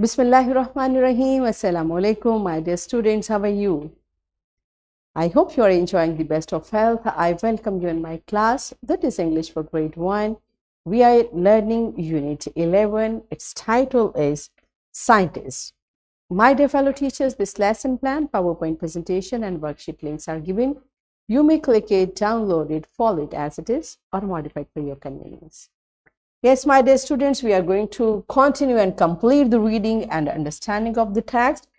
Bismillahirrahmanirrahim. Assalamu alaikum, my dear students. How are you? I hope you are enjoying the best of health. I welcome you in my class. That is English for grade 1. We are learning unit 11. Its title is Scientists. My dear fellow teachers, this lesson plan, PowerPoint presentation and worksheet links are given. You may click it, download it, follow it as it is, or modify it for your convenience. Yes, my dear students, we are going to continue and complete the reading and understanding of the text.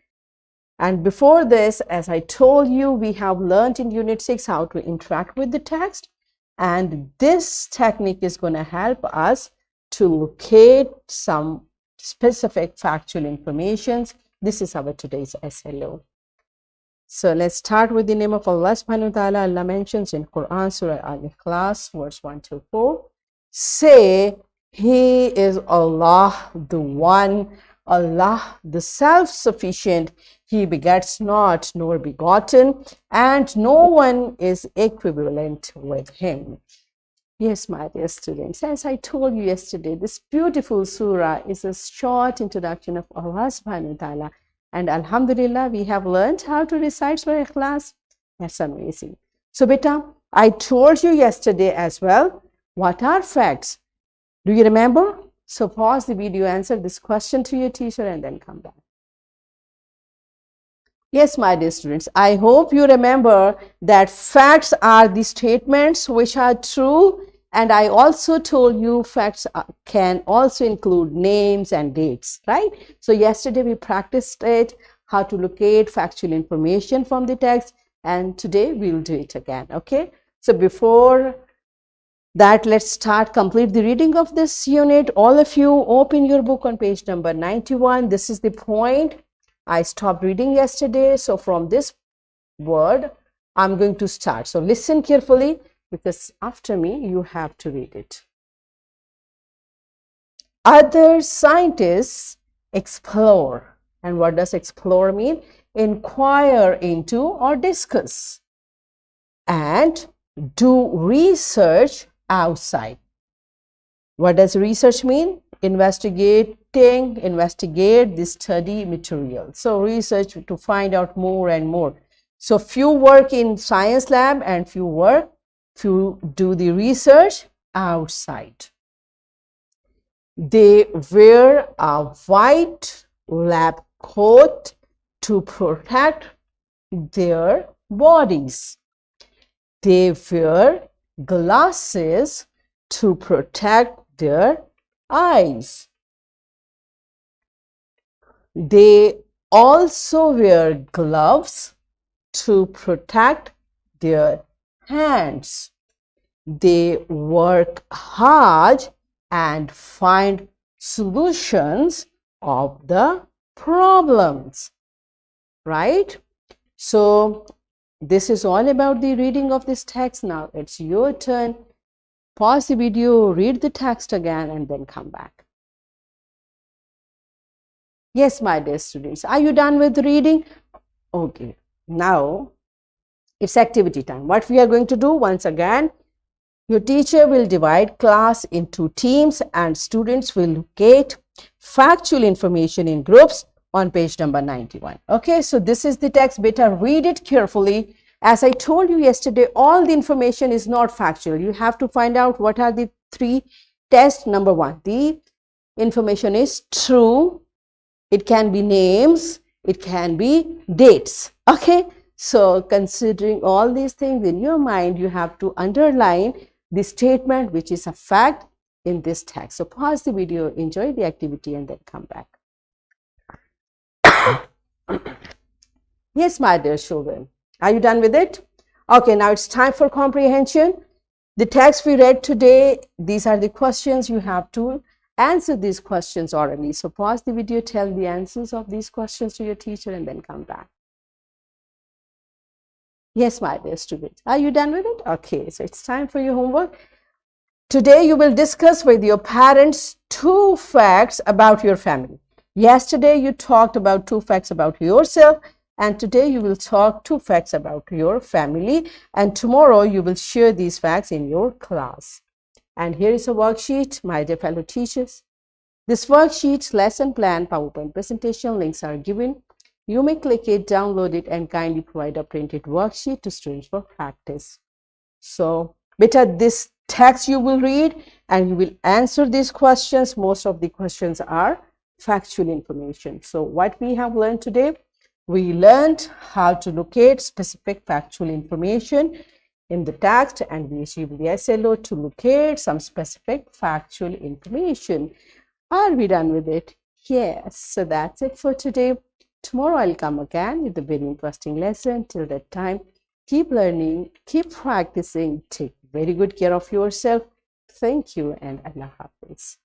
And before this, as I told you, we have learned in Unit 6 how to interact with the text. And this technique is going to help us to locate some specific factual informations. This is our today's SLO. So let's start with the name of Allah subhanahu wa ta'ala. Allah mentions in Quran, Surah Al-Ikhlas, verse 1 to 4. Say, He is Allah, the One, Allah, the self-sufficient. He begets not, nor begotten, and no one is equivalent with Him. Yes, my dear students, as I told you yesterday, this beautiful surah is a short introduction of Allah subhanahu wa ta'ala. And Alhamdulillah, we have learned how to recite Surah Ikhlas. That's amazing. So, beta, I told you yesterday as well, what are facts? Do you remember? So, pause the video, answer this question to your teacher, and then come back. Yes, my dear students, I hope you remember that facts are the statements which are true. And I also told you facts can also include names and dates, right? So yesterday we practiced it, how to locate factual information from the text. And today we'll do it again, okay? So before that, let's complete the reading of this unit. All of you open your book on page number 91. This is the point. I stopped reading yesterday. So from this word, I'm going to start. So listen carefully, because after me, you have to read it. Other scientists explore. And what does explore mean? Inquire into or discuss. And do research outside. What does research mean? Investigate the study material. So research to find out more and more. So few work in science lab and few do the research outside. They wear a white lab coat to protect their bodies. They wear glasses to protect their eyes. They also wear gloves to protect their hands. They work hard and find solutions of the problems, right? So this is all about the reading of this text. Now it's your turn. Pause the video, read the text again, and then come back. Yes, my dear students, are you done with reading? Okay, now it's activity time. What we are going to do, once again, your teacher will divide class into teams and students will locate factual information in groups on page number 91. Okay, so this is the text. Beta, read it carefully. As I told you yesterday, all the information is not factual. You have to find out what are the 3 tests. Number 1, the information is true. It can be names. It can be dates. Okay, so considering all these things in your mind, you have to underline the statement which is a fact in this text. So pause the video, enjoy the activity, and then come back. Yes, my dear children, are you done with it? Okay, now it's time for comprehension. The text we read today, these are the questions. You have to answer these questions orally. So pause the video, tell the answers of these questions to your teacher, and then come back. Yes, my dear students, are you done with it? Okay, so it's time for your homework. Today you will discuss with your parents 2 facts about your family. Yesterday you talked about 2 facts about yourself, and today you will talk 2 facts about your family, and tomorrow you will share these facts in your class. And here is a worksheet, my dear fellow teachers. This worksheet, lesson plan, PowerPoint presentation links are given. You may click it, download it, and kindly provide a printed worksheet to students for practice. So, beta, this text you will read and you will answer these questions. Most of the questions are factual information. So, what we have learned today? We learned how to locate specific factual information in the text, and we achieved the SLO to locate some specific factual information. Are we done with it? Yes. So that's it for today. Tomorrow I'll come again with a very interesting lesson. Till that time, keep learning, keep practicing, take very good care of yourself. Thank you and Allah Hafiz.